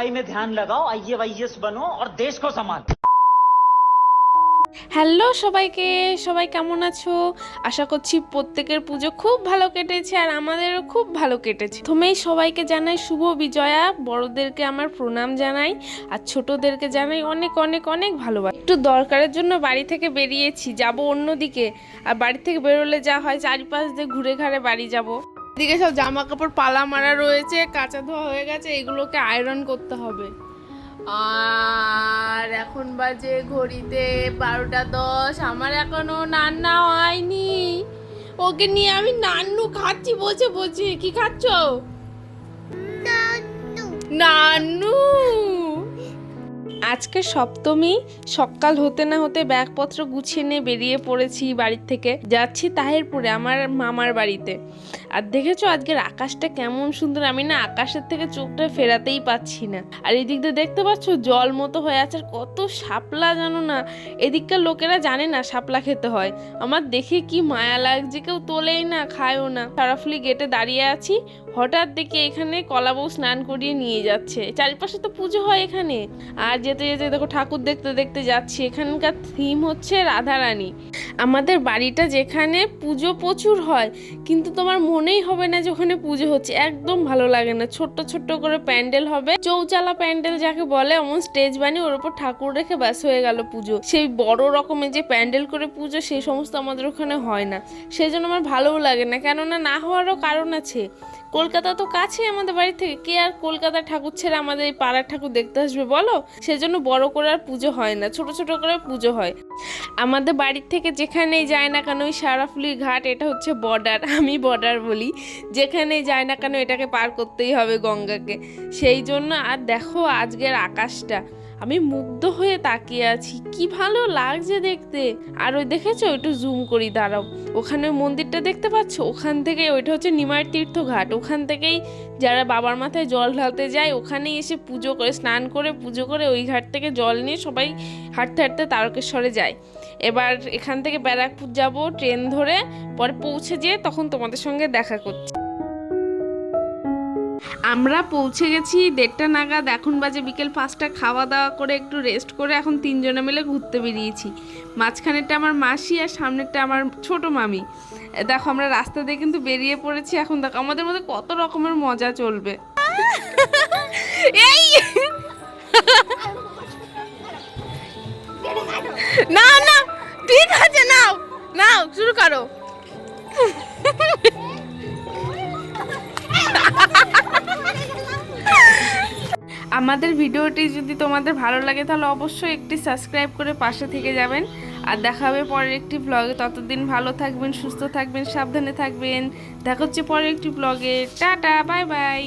पढ़ाई में ध्यान लगाओ, आईएएस बनो और देश को संभालो। হ্যালো সবাইকে, সবাই কেমন আছো? আশা করছি প্রত্যেকের পুজো খুব ভালো কেটেছে আর আমাদেরও খুব ভালো কেটেছে। প্রথমেই সবাইকে জানাই শুভ বিজয়া, বড়দেরকে আমার প্রণাম জানাই আর ছোটদেরকে জানাই অনেক অনেক অনেক ভালোবাসা। একটু দরকারের জন্য বাড়ি থেকে বেরিয়েছি, যাব অন্যদিকে। আর বাড়ি থেকে বেরোলে যা হয় চারিপাশ দিয়ে ঘুরে ঘাড়ে বাড়ি যাব। এদিকে সব জামা কাপড় পালা মারা রয়েছে, কাঁচা ধোয়া হয়ে গেছে, এগুলোকে আয়রন করতে হবে। আর এখন বাজে ঘড়িতে 12:10। আমার এখনো রান্না হয়নি। ওকে নিয়ে আমি নান্নু খাচ্ছি বসে বসে। কি খাচ্ছ? নান্নু। আজকে সপ্তমী, সকাল হতে না হতে ব্যাগপত্র গুছিয়ে নিয়ে বেরিয়ে পড়েছি বাড়ির থেকে। যাচ্ছি তাহিরপুরে, আমার মামার বাড়িতে। আর দেখেছো আজকের আকাশটা কেমন সুন্দর, আমি না আকাশের থেকে চোখটা ফেরাতেই পাচ্ছি না। আর এদিক দিয়ে দেখতে পাচ্ছ জল মতো হয়ে আছে, আর কত শাপলা জানো না। এদিককার লোকেরা জানে না শাপলা খেতে হয়। আমার দেখে কি মায়া লাগছে, কেউ তোলেই না, খায়ও না। সারাফুলি গেটে দাঁড়িয়ে আছি, হঠাৎ দেখি এখানে কলাবউ স্নান করিয়ে নিয়ে যাচ্ছে। চারিপাশে তো পুজো হয় এখানে। আর যেতে যেতে দেখো ঠাকুর দেখতে দেখতে যাচ্ছি। এখানকার থিম হচ্ছে রাধারানী। আমাদের বাড়িটা যেখানে পুজো প্রচুর হয়, কিন্তু তোমার মনেই হবে না যে ওখানে পুজো হচ্ছে। একদম ভালো লাগে না। ছোট্ট ছোট্ট করে প্যান্ডেল হবে, চৌচালা প্যান্ডেল যাকে বলে, এমন স্টেজ বানিয়ে ওর উপর ঠাকুর রেখে ব্যাস হয়ে গেল পুজো। সেই বড় রকমের যে প্যান্ডেল করে পুজো, সেই সমস্ত আমাদের ওখানে হয় না। সেই জন্য আমার ভালোও লাগে না, কেননা না হওয়ারও কারণ আছে। কলকাতা তো কাছে আমাদের বাড়ি থেকে, কে আর কলকাতার ঠাকুর ছেড়ে আমাদের এই পাড়ার ঠাকুর দেখতে আসবে বলো? সেজন্য বড় করে আর পুজো হয় না, ছোট ছোট করে পুজো হয়। আমাদের বাড়ির থেকে যেখানেই যায় না কেন, ওই সারাফুলি ঘাট, এটা হচ্ছে বর্ডার, আমি বর্ডার বলি। যেখানেই যায় না কেন এটাকে পার করতেই হবে গঙ্গাকে। সেই জন্য। আর দেখো আজকের আকাশটা, আমি মুগ্ধ হয়ে তাকিয়ে আছি, কি ভালো লাগছে দেখতে। আর ওই দেখেছো, একটু জুম করি, দাঁড়াও। ওখানে মন্দিরটা দেখতে পাচ্ছ, ওখান থেকে, ওইটা হচ্ছে নিমাই তীর্থ ঘাট। ওখান থেকেই যারা বাবার মাথায় জল ঢালতে যায়, ওখানেই এসে পুজো করে, স্নান করে পুজো করে, ওই ঘাট থেকে জল নিয়ে সবাই হাঁটতে হাঁটতে তারকেশ্বরে যায়। এবার এখান থেকে ব্যারাকপুর যাব ট্রেন ধরে, পরে পৌঁছে যেয়ে তখন তোমাদের সঙ্গে দেখা করছি। আমরা পৌঁছে গেছি 1:30 নাগাদ। এখন বাজে বিকেল 5টা। খাওয়া দাওয়া করে একটু রেস্ট করে এখন 3 জনে মিলে ঘুরতে বেরিয়েছি। মাঝখানেরটা আমার মাসি আর সামনেরটা আমার ছোট মামি। দেখো আমরা রাস্তা দিয়ে কিন্তু বেরিয়ে পড়েছি। এখন দেখো আমাদের মধ্যে কত রকমের মজা চলবে। এই না না, ঠিক আছে, নাও নাও, শুরু করো। আমাদের ভিডিওটি যদি তোমাদের ভালো লাগে তাহলে অবশ্যই একটি সাবস্ক্রাইব করে পাশে থেকে যাবেন। আর দেখা হবে পরের একটি ব্লগে। ততদিন ভালো থাকবেন, সুস্থ থাকবেন, সাবধানে থাকবেন। দেখা হচ্ছে পরের একটি ব্লগে। Tata, bye bye.